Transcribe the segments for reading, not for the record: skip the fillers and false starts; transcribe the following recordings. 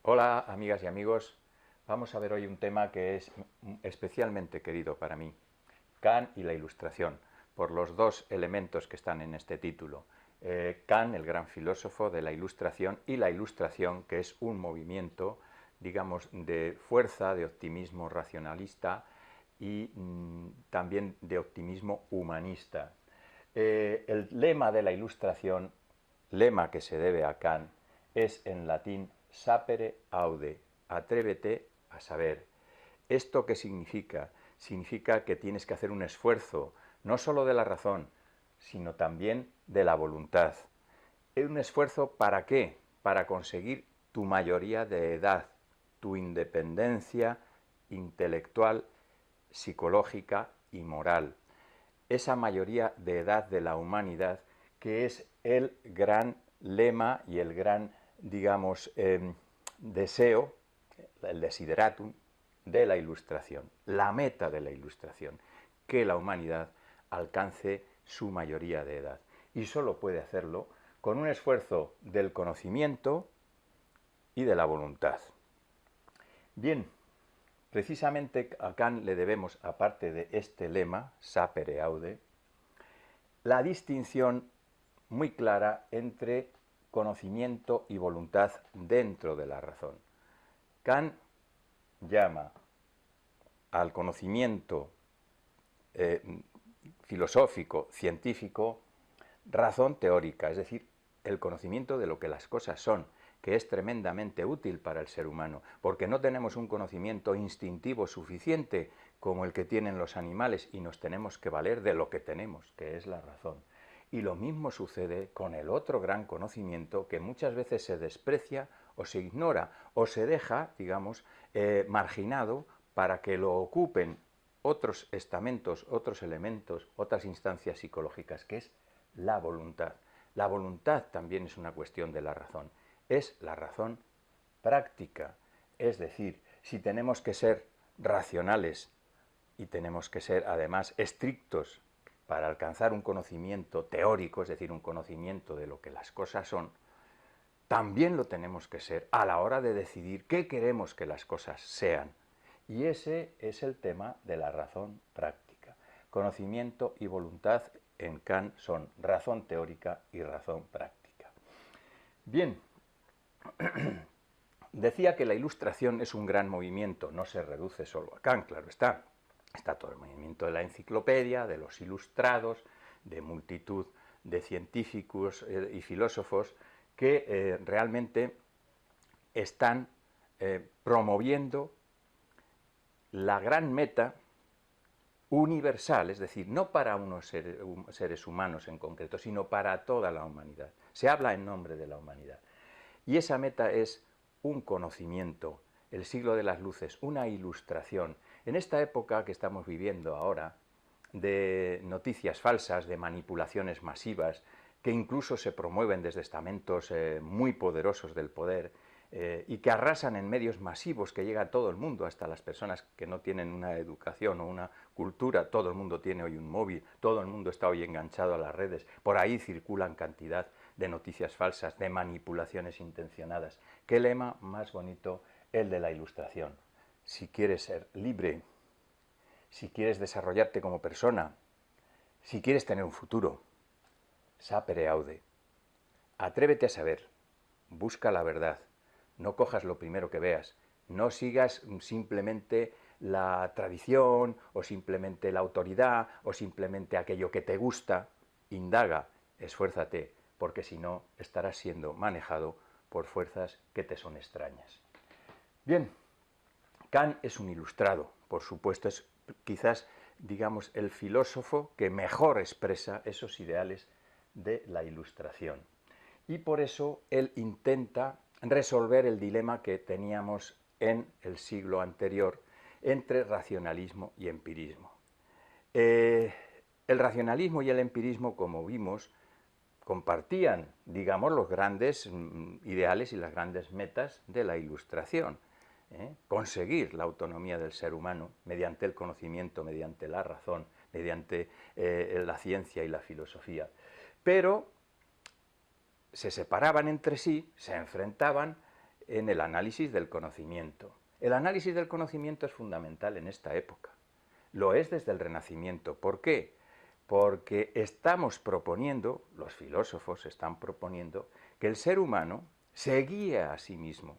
Hola amigas y amigos, vamos a ver hoy un tema que es especialmente querido para mí, Kant y la Ilustración, por los dos elementos que están en este título. Kant, el gran filósofo de la Ilustración, y la Ilustración, que es un movimiento, digamos, de fuerza, de optimismo racionalista y también de optimismo humanista. El lema de la Ilustración, lema que se debe a Kant, es en latín sapere aude, atrévete a saber. ¿Esto qué significa? Significa que tienes que hacer un esfuerzo, no solo de la razón, sino también de la voluntad. ¿Un esfuerzo para qué? Para conseguir tu mayoría de edad, tu independencia intelectual, psicológica y moral. Esa mayoría de edad de la humanidad que es el gran lema y el gran, digamos, deseo, el desideratum de la Ilustración, la meta de la Ilustración, que la humanidad alcance su mayoría de edad. Y solo puede hacerlo con un esfuerzo del conocimiento y de la voluntad. Bien, precisamente a Kant le debemos, aparte de este lema, sapere aude, la distinción muy clara entre conocimiento y voluntad dentro de la razón. Kant llama al conocimiento filosófico, científico, razón teórica, es decir, el conocimiento de lo que las cosas son, que es tremendamente útil para el ser humano, porque no tenemos un conocimiento instintivo suficiente como el que tienen los animales y nos tenemos que valer de lo que tenemos, que es la razón. Y lo mismo sucede con el otro gran conocimiento que muchas veces se desprecia o se ignora o se deja, digamos, marginado para que lo ocupen otros estamentos, otros elementos, otras instancias psicológicas, que es la voluntad. La voluntad también es una cuestión de la razón. Es la razón práctica. Es decir, si tenemos que ser racionales y tenemos que ser además estrictos para alcanzar un conocimiento teórico, es decir, un conocimiento de lo que las cosas son, también lo tenemos que ser a la hora de decidir qué queremos que las cosas sean. Y ese es el tema de la razón práctica. Conocimiento y voluntad en Kant son razón teórica y razón práctica. Bien, decía que la Ilustración es un gran movimiento, no se reduce solo a Kant, claro está. Está todo el movimiento de la enciclopedia, de los ilustrados, de multitud de científicos y filósofos que realmente están promoviendo la gran meta universal, es decir, no para unos seres humanos en concreto, sino para toda la humanidad. Se habla en nombre de la humanidad. Y esa meta es un conocimiento, el siglo de las luces, una ilustración. En esta época que estamos viviendo ahora, de noticias falsas, de manipulaciones masivas, que incluso se promueven desde estamentos muy poderosos del poder, y que arrasan en medios masivos que llega a todo el mundo, hasta las personas que no tienen una educación o una cultura. Todo el mundo tiene hoy un móvil, todo el mundo está hoy enganchado a las redes, por ahí circulan cantidad de noticias falsas, de manipulaciones intencionadas. ¿Qué lema más bonito el de la Ilustración? Si quieres ser libre, si quieres desarrollarte como persona, si quieres tener un futuro, sapere aude, atrévete a saber, busca la verdad, no cojas lo primero que veas, no sigas simplemente la tradición o simplemente la autoridad o simplemente aquello que te gusta, indaga, esfuérzate, porque si no estarás siendo manejado por fuerzas que te son extrañas. Bien, Kant es un ilustrado, por supuesto, es quizás, digamos, el filósofo que mejor expresa esos ideales de la Ilustración. Y por eso él intenta resolver el dilema que teníamos en el siglo anterior entre racionalismo y empirismo. El racionalismo y el empirismo, como vimos, compartían, digamos, los grandes ideales y las grandes metas de la Ilustración. Conseguir la autonomía del ser humano mediante el conocimiento, mediante la razón, mediante la ciencia y la filosofía. Pero se separaban entre sí, se enfrentaban en el análisis del conocimiento. El análisis del conocimiento es fundamental en esta época. Lo es desde el Renacimiento. ¿Por qué? Porque estamos proponiendo, los filósofos están proponiendo, que el ser humano se guíe a sí mismo.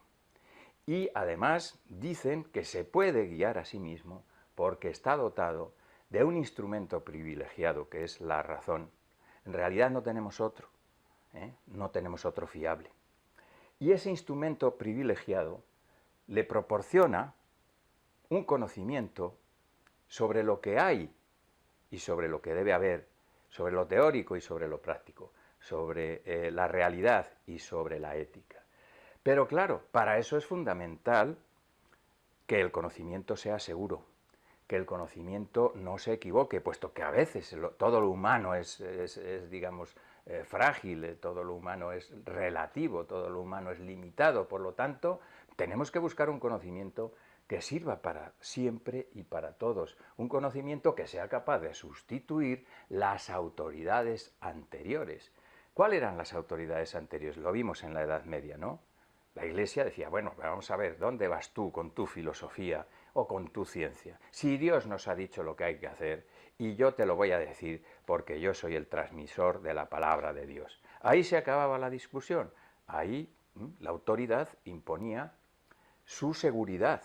Y además dicen que se puede guiar a sí mismo porque está dotado de un instrumento privilegiado, que es la razón. En realidad no tenemos otro, no tenemos otro fiable. Y ese instrumento privilegiado le proporciona un conocimiento sobre lo que hay y sobre lo que debe haber, sobre lo teórico y sobre lo práctico, sobre la realidad y sobre la ética. Pero claro, para eso es fundamental que el conocimiento sea seguro, que el conocimiento no se equivoque, puesto que a veces todo lo humano es digamos, frágil, todo lo humano es relativo, todo lo humano es limitado, por lo tanto, tenemos que buscar un conocimiento que sirva para siempre y para todos, un conocimiento que sea capaz de sustituir las autoridades anteriores. ¿Cuáles eran las autoridades anteriores? Lo vimos en la Edad Media, ¿no? La Iglesia decía, bueno, vamos a ver, ¿dónde vas tú con tu filosofía o con tu ciencia? Si Dios nos ha dicho lo que hay que hacer, y yo te lo voy a decir porque yo soy el transmisor de la palabra de Dios. Ahí se acababa la discusión. Ahí la autoridad imponía su seguridad,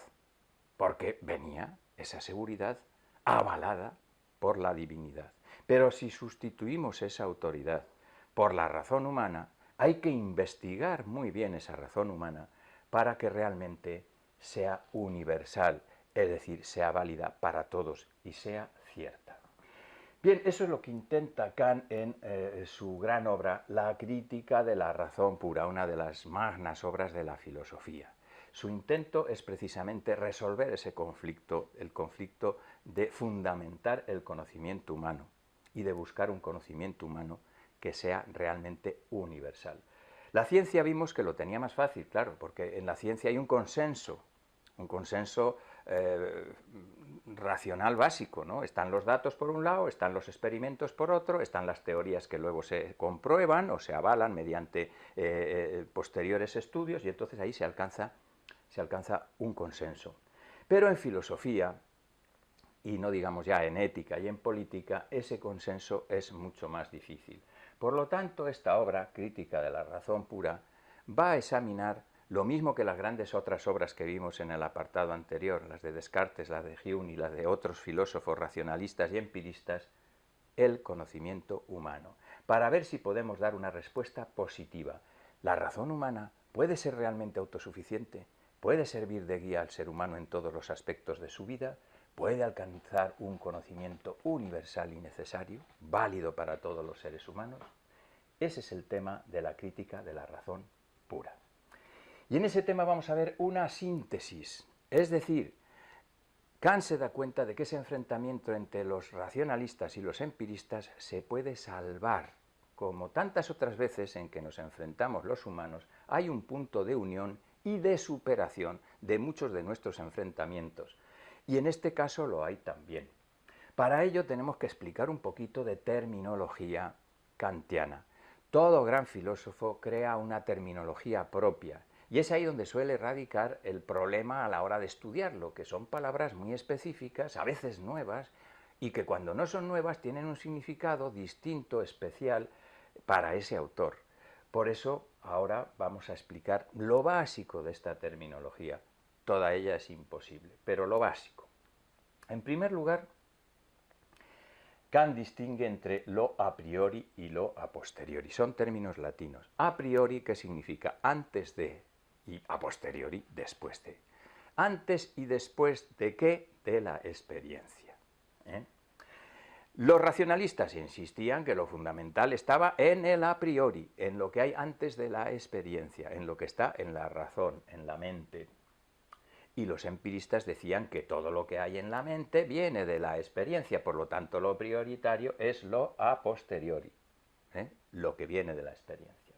porque venía esa seguridad avalada por la divinidad. Pero si sustituimos esa autoridad por la razón humana, hay que investigar muy bien esa razón humana para que realmente sea universal, es decir, sea válida para todos y sea cierta. Bien, eso es lo que intenta Kant en su gran obra, La crítica de la razón pura, una de las magnas obras de la filosofía. Su intento es precisamente resolver ese conflicto, el conflicto de fundamentar el conocimiento humano y de buscar un conocimiento humano que sea realmente universal. La ciencia vimos que lo tenía más fácil, claro, porque en la ciencia hay un consenso racional básico, ¿no? Están los datos por un lado, están los experimentos por otro, están las teorías que luego se comprueban o se avalan mediante posteriores estudios y entonces ahí se alcanza un consenso. Pero en filosofía, y no digamos ya en ética y en política, ese consenso es mucho más difícil. Por lo tanto, esta obra, Crítica de la razón pura, va a examinar lo mismo que las grandes otras obras que vimos en el apartado anterior, las de Descartes, las de Hume y las de otros filósofos racionalistas y empiristas, el conocimiento humano, para ver si podemos dar una respuesta positiva. ¿La razón humana puede ser realmente autosuficiente? ¿Puede servir de guía al ser humano en todos los aspectos de su vida? ¿Puede alcanzar un conocimiento universal y necesario, válido para todos los seres humanos? Ese es el tema de la crítica de la razón pura. Y en ese tema vamos a ver una síntesis, es decir, Kant se da cuenta de que ese enfrentamiento entre los racionalistas y los empiristas se puede salvar. Como tantas otras veces en que nos enfrentamos los humanos, hay un punto de unión y de superación de muchos de nuestros enfrentamientos. Y en este caso lo hay también. Para ello tenemos que explicar un poquito de terminología kantiana. Todo gran filósofo crea una terminología propia. Y es ahí donde suele radicar el problema a la hora de estudiarlo, que son palabras muy específicas, a veces nuevas, y que cuando no son nuevas tienen un significado distinto, especial, para ese autor. Por eso ahora vamos a explicar lo básico de esta terminología. Toda ella es imposible, pero lo básico. En primer lugar, Kant distingue entre lo a priori y lo a posteriori. Son términos latinos. A priori, que significa antes de, y a posteriori, después de. Antes y después de qué? De la experiencia. Los racionalistas insistían que lo fundamental estaba en el a priori, en lo que hay antes de la experiencia, en lo que está en la razón, en la mente. Y los empiristas decían que todo lo que hay en la mente viene de la experiencia, por lo tanto lo prioritario es lo a posteriori, lo que viene de la experiencia.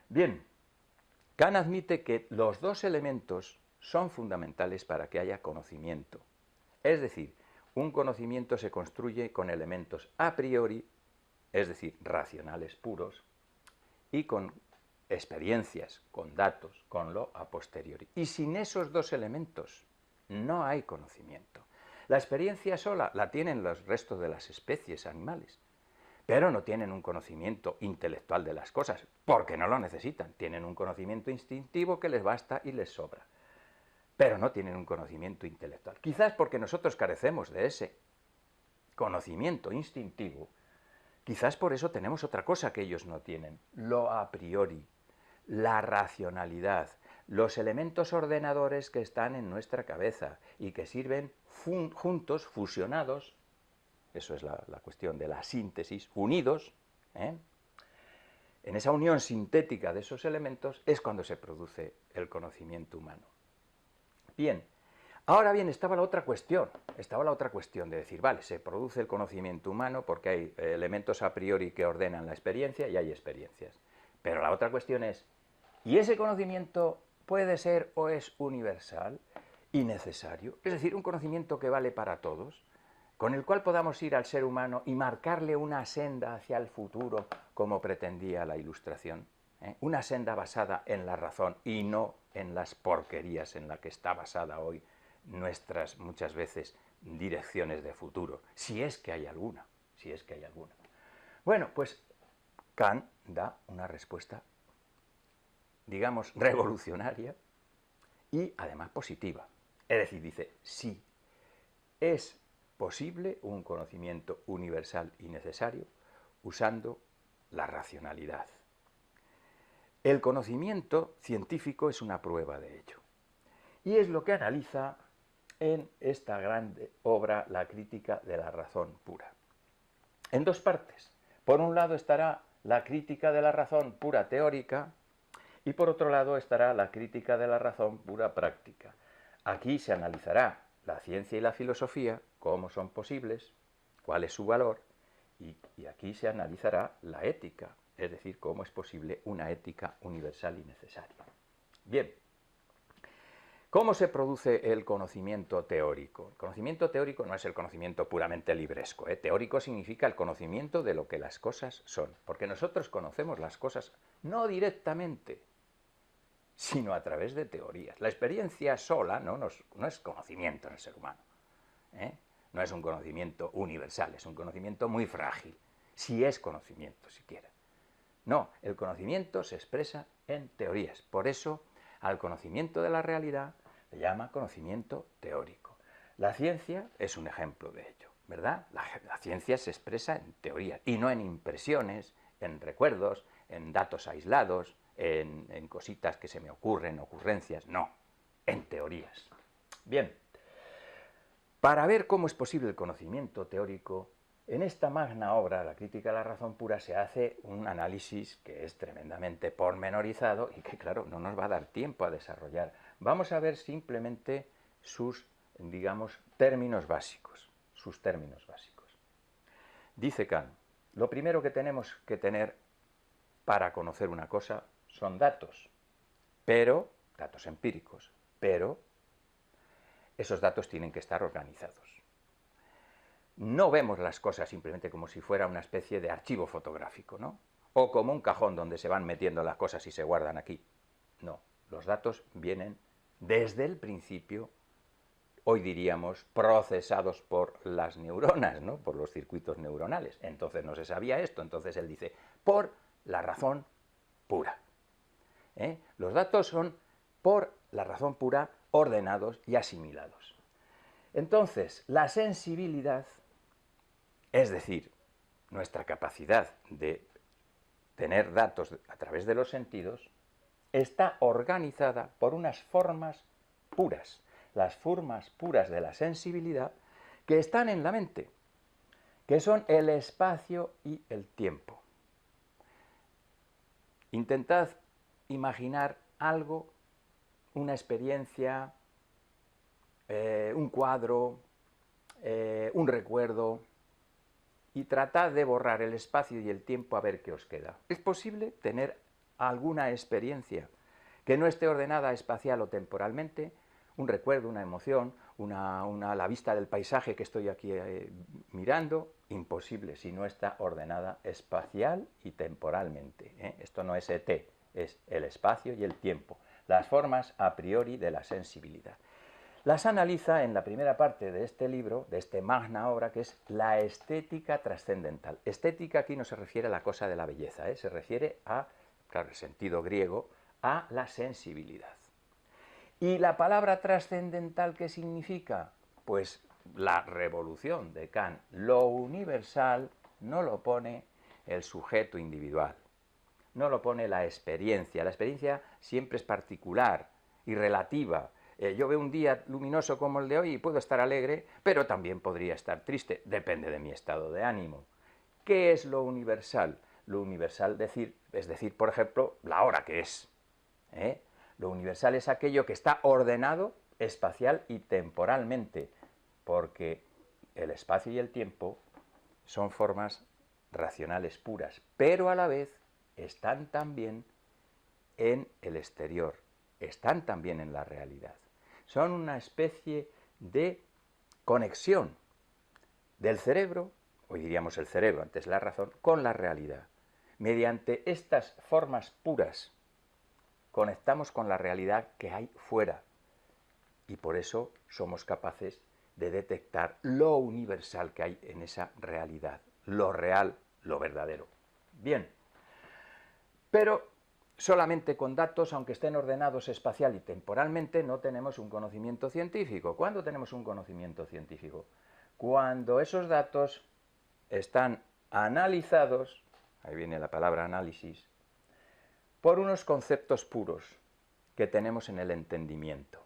Bien, Kant admite que los dos elementos son fundamentales para que haya conocimiento. Es decir, un conocimiento se construye con elementos a priori, es decir, racionales puros, y con experiencias con datos, con lo a posteriori. Y sin esos dos elementos no hay conocimiento. La experiencia sola la tienen los restos de las especies animales, pero no tienen un conocimiento intelectual de las cosas, porque no lo necesitan. Tienen un conocimiento instintivo que les basta y les sobra, pero no tienen un conocimiento intelectual. Quizás porque nosotros carecemos de ese conocimiento instintivo, quizás por eso tenemos otra cosa que ellos no tienen, lo a priori, la racionalidad, los elementos ordenadores que están en nuestra cabeza y que sirven juntos, fusionados, eso es la cuestión de la síntesis, unidos, en esa unión sintética de esos elementos es cuando se produce el conocimiento humano. Bien, ahora bien, estaba la otra cuestión de decir, vale, se produce el conocimiento humano porque hay elementos a priori que ordenan la experiencia y hay experiencias. Pero la otra cuestión es, ¿y ese conocimiento puede ser o es universal y necesario? Es decir, un conocimiento que vale para todos, con el cual podamos ir al ser humano y marcarle una senda hacia el futuro, como pretendía la Ilustración, una senda basada en la razón y no en las porquerías en las que está basada hoy nuestras, muchas veces, direcciones de futuro, si es que hay alguna, Bueno, pues Kant da una respuesta, digamos, revolucionaria y además positiva. Es decir, dice, sí, es posible un conocimiento universal y necesario usando la racionalidad. El conocimiento científico es una prueba de ello. Y es lo que analiza en esta grande obra, La crítica de la razón pura. En dos partes. Por un lado estará la crítica de la razón pura teórica y por otro lado estará la crítica de la razón pura práctica. Aquí se analizará la ciencia y la filosofía, cómo son posibles, cuál es su valor, y aquí se analizará la ética, es decir, cómo es posible una ética universal y necesaria. Bien, ¿cómo se produce el conocimiento teórico? El conocimiento teórico no es el conocimiento puramente libresco, Teórico significa el conocimiento de lo que las cosas son, porque nosotros conocemos las cosas no directamente, sino a través de teorías. La experiencia sola no es conocimiento en el ser humano, no es un conocimiento universal, es un conocimiento muy frágil, si es conocimiento siquiera. No, el conocimiento se expresa en teorías, por eso al conocimiento de la realidad se llama conocimiento teórico. La ciencia es un ejemplo de ello, ¿verdad? La ciencia se expresa en teorías y no en impresiones, en recuerdos, en datos aislados, en cositas que se me ocurren, ocurrencias, no, en teorías. Bien, para ver cómo es posible el conocimiento teórico, en esta magna obra, La crítica de la razón pura, se hace un análisis que es tremendamente pormenorizado y que, claro, no nos va a dar tiempo a desarrollar. Vamos a ver simplemente sus, digamos, términos básicos, Dice Kant, lo primero que tenemos que tener para conocer una cosa son datos, pero, datos empíricos, pero esos datos tienen que estar organizados. No vemos las cosas simplemente como si fuera una especie de archivo fotográfico, ¿no? O como un cajón donde se van metiendo las cosas y se guardan aquí. No, los datos vienen desde el principio, hoy diríamos, procesados por las neuronas, ¿no? Por los circuitos neuronales. Entonces no se sabía esto, entonces él dice, por la razón pura. Los datos son, por la razón pura, ordenados y asimilados. Entonces, la sensibilidad, es decir, nuestra capacidad de tener datos a través de los sentidos, está organizada por unas formas puras, las formas puras de la sensibilidad que están en la mente, que son el espacio y el tiempo. Intentad imaginar algo, una experiencia, un cuadro, un recuerdo, y tratad de borrar el espacio y el tiempo a ver qué os queda. ¿Es posible tener alguna experiencia que no esté ordenada espacial o temporalmente? Un recuerdo, una emoción, la vista del paisaje que estoy aquí mirando, imposible si no está ordenada espacial y temporalmente. Esto no es ET, es el espacio y el tiempo, las formas a priori de la sensibilidad. Las analiza en la primera parte de este libro, de este magna obra, que es la estética trascendental. Estética aquí no se refiere a la cosa de la belleza, se refiere a, claro, el sentido griego, a la sensibilidad. ¿Y la palabra trascendental qué significa? Pues la revolución de Kant. Lo universal no lo pone el sujeto individual, no lo pone la experiencia. La experiencia siempre es particular y relativa. Yo veo un día luminoso como el de hoy y puedo estar alegre, pero también podría estar triste, depende de mi estado de ánimo. ¿Qué es lo universal? Lo universal es decir, por ejemplo, la hora que es. Lo universal es aquello que está ordenado espacial y temporalmente, porque el espacio y el tiempo son formas racionales puras, pero a la vez están también en el exterior, están también en la realidad. Son una especie de conexión del cerebro, hoy diríamos el cerebro, antes la razón, con la realidad. Mediante estas formas puras conectamos con la realidad que hay fuera y por eso somos capaces de detectar lo universal que hay en esa realidad, lo real, lo verdadero. Bien, pero solamente con datos, aunque estén ordenados espacial y temporalmente, no tenemos un conocimiento científico. ¿Cuándo tenemos un conocimiento científico? Cuando esos datos están analizados, ahí viene la palabra análisis, por unos conceptos puros que tenemos en el entendimiento,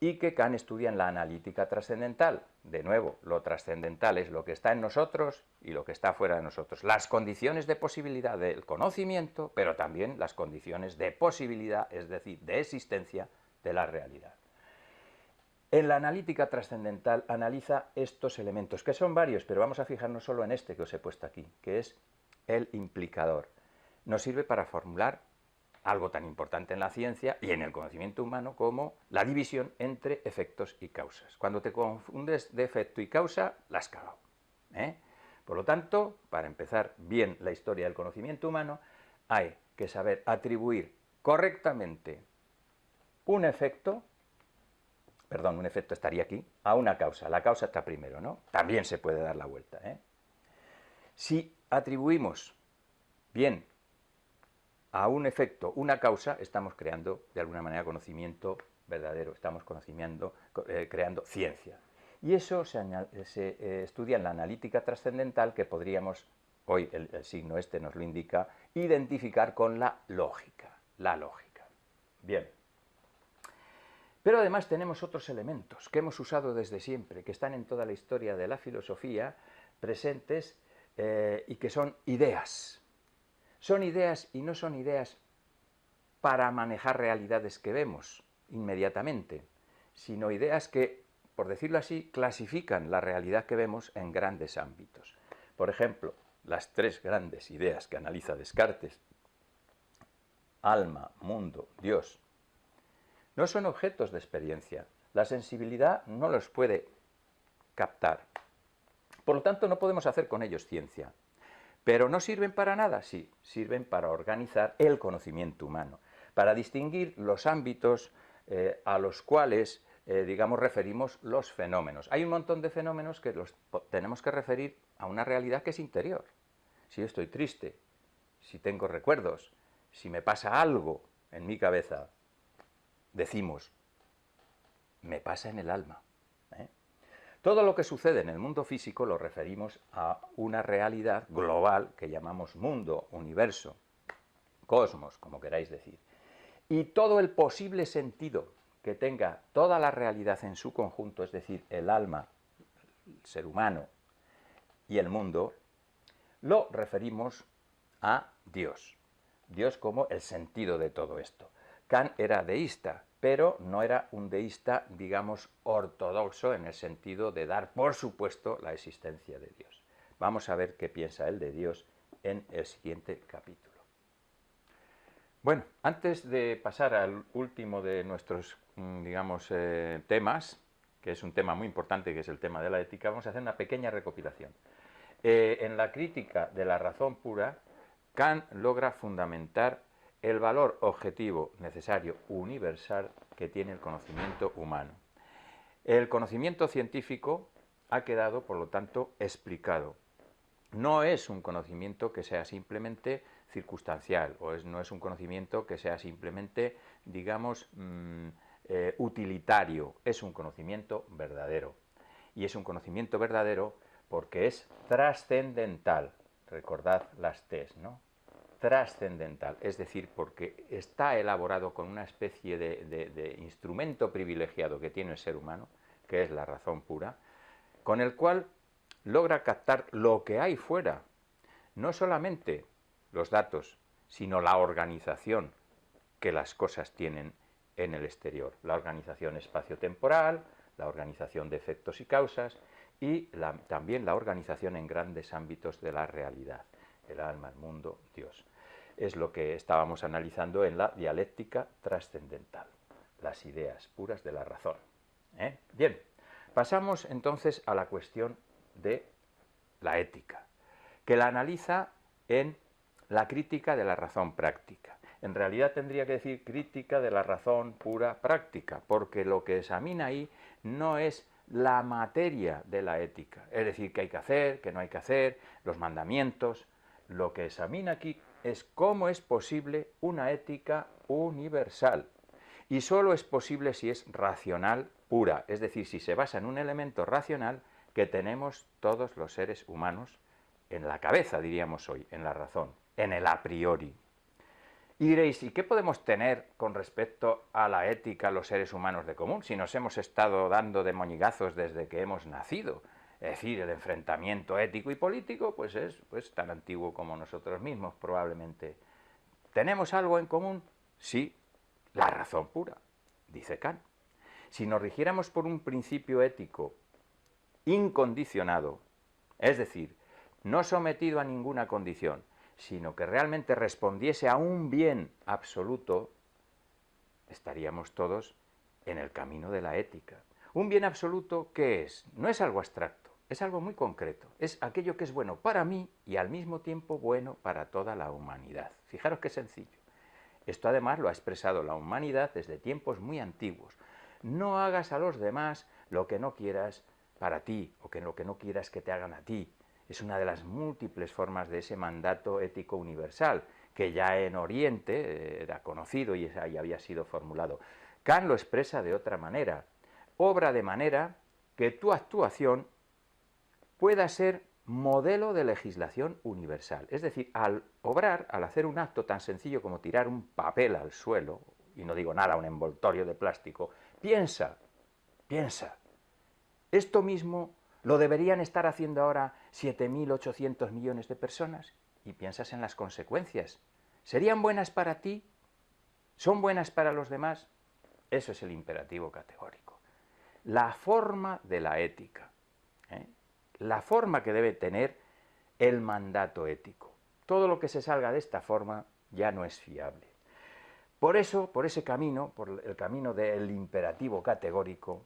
y que Kant estudia en la analítica trascendental. De nuevo, lo trascendental es lo que está en nosotros y lo que está fuera de nosotros. Las condiciones de posibilidad del conocimiento, pero también las condiciones de posibilidad, es decir, de existencia de la realidad. En la analítica trascendental analiza estos elementos, que son varios, pero vamos a fijarnos solo en este que os he puesto aquí, que es el implicador. Nos sirve para formular algo tan importante en la ciencia y en el conocimiento humano como la división entre efectos y causas. Cuando te confundes de efecto y causa, la has cagado. Por lo tanto, para empezar bien la historia del conocimiento humano, hay que saber atribuir correctamente un efecto estaría aquí, a una causa. La causa está primero, ¿no? También se puede dar la vuelta. Si atribuimos bien a un efecto una causa, estamos creando de alguna manera conocimiento verdadero, estamos creando ciencia. Y eso se estudia en la analítica trascendental, que podríamos, hoy el signo este nos lo indica, identificar con la lógica. La lógica. Bien. Pero además tenemos otros elementos que hemos usado desde siempre, que están en toda la historia de la filosofía, presentes y que son ideas. Son ideas y no son ideas para manejar realidades que vemos inmediatamente, sino ideas que, por decirlo así, clasifican la realidad que vemos en grandes ámbitos. Por ejemplo, las tres grandes ideas que analiza Descartes, alma, mundo, Dios, no son objetos de experiencia. La sensibilidad no los puede captar. Por lo tanto, no podemos hacer con ellos ciencia. ¿Pero no sirven para nada? Sí, sirven para organizar el conocimiento humano, para distinguir los ámbitos a los cuales, digamos, referimos los fenómenos. Hay un montón de fenómenos que los tenemos que referir a una realidad que es interior. Si yo estoy triste, si tengo recuerdos, si me pasa algo en mi cabeza, decimos, me pasa en el alma. Todo lo que sucede en el mundo físico lo referimos a una realidad global que llamamos mundo, universo, cosmos, como queráis decir. Y todo el posible sentido que tenga toda la realidad en su conjunto, es decir, el alma, el ser humano y el mundo, lo referimos a Dios. Dios como el sentido de todo esto. Kant era deísta, pero no era un deísta, digamos, ortodoxo en el sentido de dar por supuesto la existencia de Dios. Vamos a ver qué piensa él de Dios en el siguiente capítulo. Bueno, antes de pasar al último de nuestros, digamos, temas, que es un tema muy importante, que es el tema de la ética, vamos a hacer una pequeña recopilación. En la crítica de la razón pura, Kant logra fundamentar el valor objetivo, necesario, universal que tiene el conocimiento humano. El conocimiento científico ha quedado, por lo tanto, explicado. No es un conocimiento que sea simplemente circunstancial, no es un conocimiento que sea simplemente, digamos, utilitario, es un conocimiento verdadero. Y es un conocimiento verdadero porque es trascendental. Recordad las T's, ¿no? Trascendental, es decir, porque está elaborado con una especie de instrumento privilegiado que tiene el ser humano, que es la razón pura, con el cual logra captar lo que hay fuera, no solamente los datos, sino la organización que las cosas tienen en el exterior, la organización espaciotemporal, la organización de efectos y causas y también la organización en grandes ámbitos de la realidad, el alma, el mundo, Dios. Es lo que estábamos analizando en la dialéctica trascendental, las ideas puras de la razón. Bien, pasamos entonces a la cuestión de la ética, que la analiza en la crítica de la razón práctica. En realidad tendría que decir crítica de la razón pura práctica, porque lo que examina ahí no es la materia de la ética, es decir, qué hay que hacer, qué no hay que hacer, los mandamientos. Lo que examina aquí es cómo es posible una ética universal. Y solo es posible si es racional pura, es decir, si se basa en un elemento racional que tenemos todos los seres humanos en la cabeza, diríamos hoy, en la razón, en el a priori. Y diréis, ¿y qué podemos tener con respecto a la ética los seres humanos de común si nos hemos estado dando de moñigazos desde que hemos nacido? Es decir, el enfrentamiento ético y político pues es tan antiguo como nosotros mismos probablemente. ¿Tenemos algo en común? Sí, la razón pura, dice Kant. Si nos rigiéramos por un principio ético incondicionado, es decir, no sometido a ninguna condición, sino que realmente respondiese a un bien absoluto, estaríamos todos en el camino de la ética. Un bien absoluto, ¿qué es? No es algo abstracto, es algo muy concreto. Es aquello que es bueno para mí y al mismo tiempo bueno para toda la humanidad. Fijaros qué sencillo. Esto además lo ha expresado la humanidad desde tiempos muy antiguos. No hagas a los demás lo que no quieras para ti o lo que no quieras que te hagan a ti. Es una de las múltiples formas de ese mandato ético universal, que ya en Oriente era conocido y había sido formulado. Kant lo expresa de otra manera. Obra de manera que tu actuación pueda ser modelo de legislación universal. Es decir, al obrar, al hacer un acto tan sencillo como tirar un papel al suelo, y no digo nada, un envoltorio de plástico, piensa, esto mismo lo deberían estar haciendo ahora 7.800 millones de personas, y piensas en las consecuencias. ¿Serían buenas para ti? ¿Son buenas para los demás? Eso es el imperativo categórico. La forma de la ética, la forma que debe tener el mandato ético. Todo lo que se salga de esta forma ya no es fiable. Por eso, por ese camino, por el camino del imperativo categórico,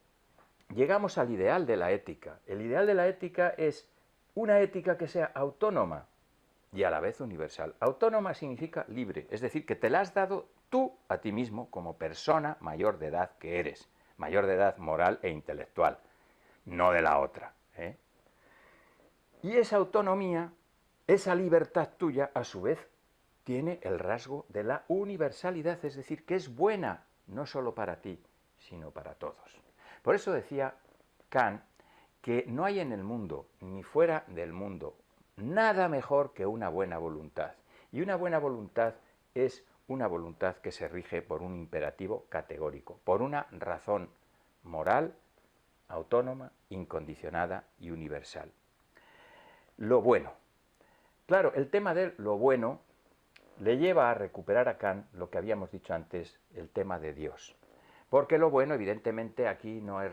llegamos al ideal de la ética. El ideal de la ética es una ética que sea autónoma y a la vez universal. Autónoma significa libre, es decir, que te la has dado tú a ti mismo como persona mayor de edad que eres, mayor de edad moral e intelectual, no de la otra. Y esa autonomía, esa libertad tuya, a su vez, tiene el rasgo de la universalidad, es decir, que es buena no solo para ti, sino para todos. Por eso decía Kant que no hay en el mundo, ni fuera del mundo, nada mejor que una buena voluntad. Y una buena voluntad es una voluntad que se rige por un imperativo categórico, por una razón moral, autónoma, incondicionada y universal. Lo bueno. Claro, el tema de lo bueno le lleva a recuperar a Kant lo que habíamos dicho antes, el tema de Dios. Porque lo bueno, evidentemente, aquí no es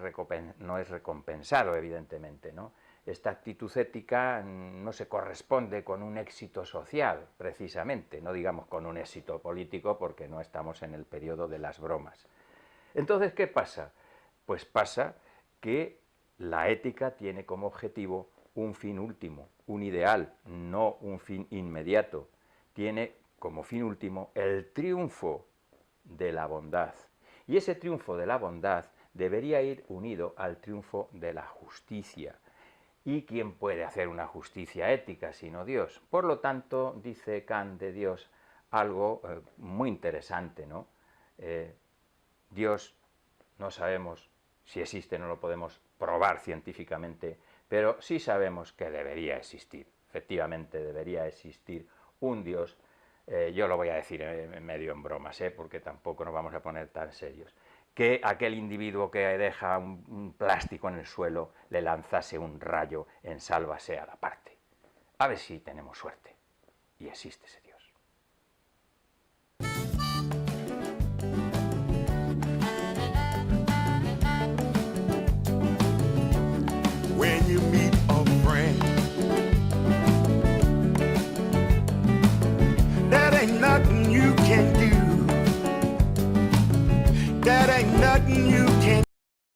recompensado, evidentemente, ¿no? Esta actitud ética no se corresponde con un éxito social, precisamente, no digamos con un éxito político, porque no estamos en el periodo de las bromas. Entonces, ¿qué pasa? Pues pasa que la ética tiene como objetivo un fin último, un ideal, no un fin inmediato. tiene como fin último el triunfo de la bondad. Y ese triunfo de la bondad debería ir unido al triunfo de la justicia. ¿Y quién puede hacer una justicia ética sino Dios? Por lo tanto, dice Kant de Dios algo muy interesante, ¿no? Dios no sabemos si existe, no lo podemos probar científicamente, pero sí sabemos que debería existir. Efectivamente, debería existir un Dios. Yo lo voy a decir medio en bromas, porque tampoco nos vamos a poner tan serios. Que aquel individuo que deja un plástico en el suelo le lanzase un rayo en sálvase a la parte. A ver si tenemos suerte. Y existe ese Dios. When you meet a friend, that ain't nothing you can do. That ain't nothing you can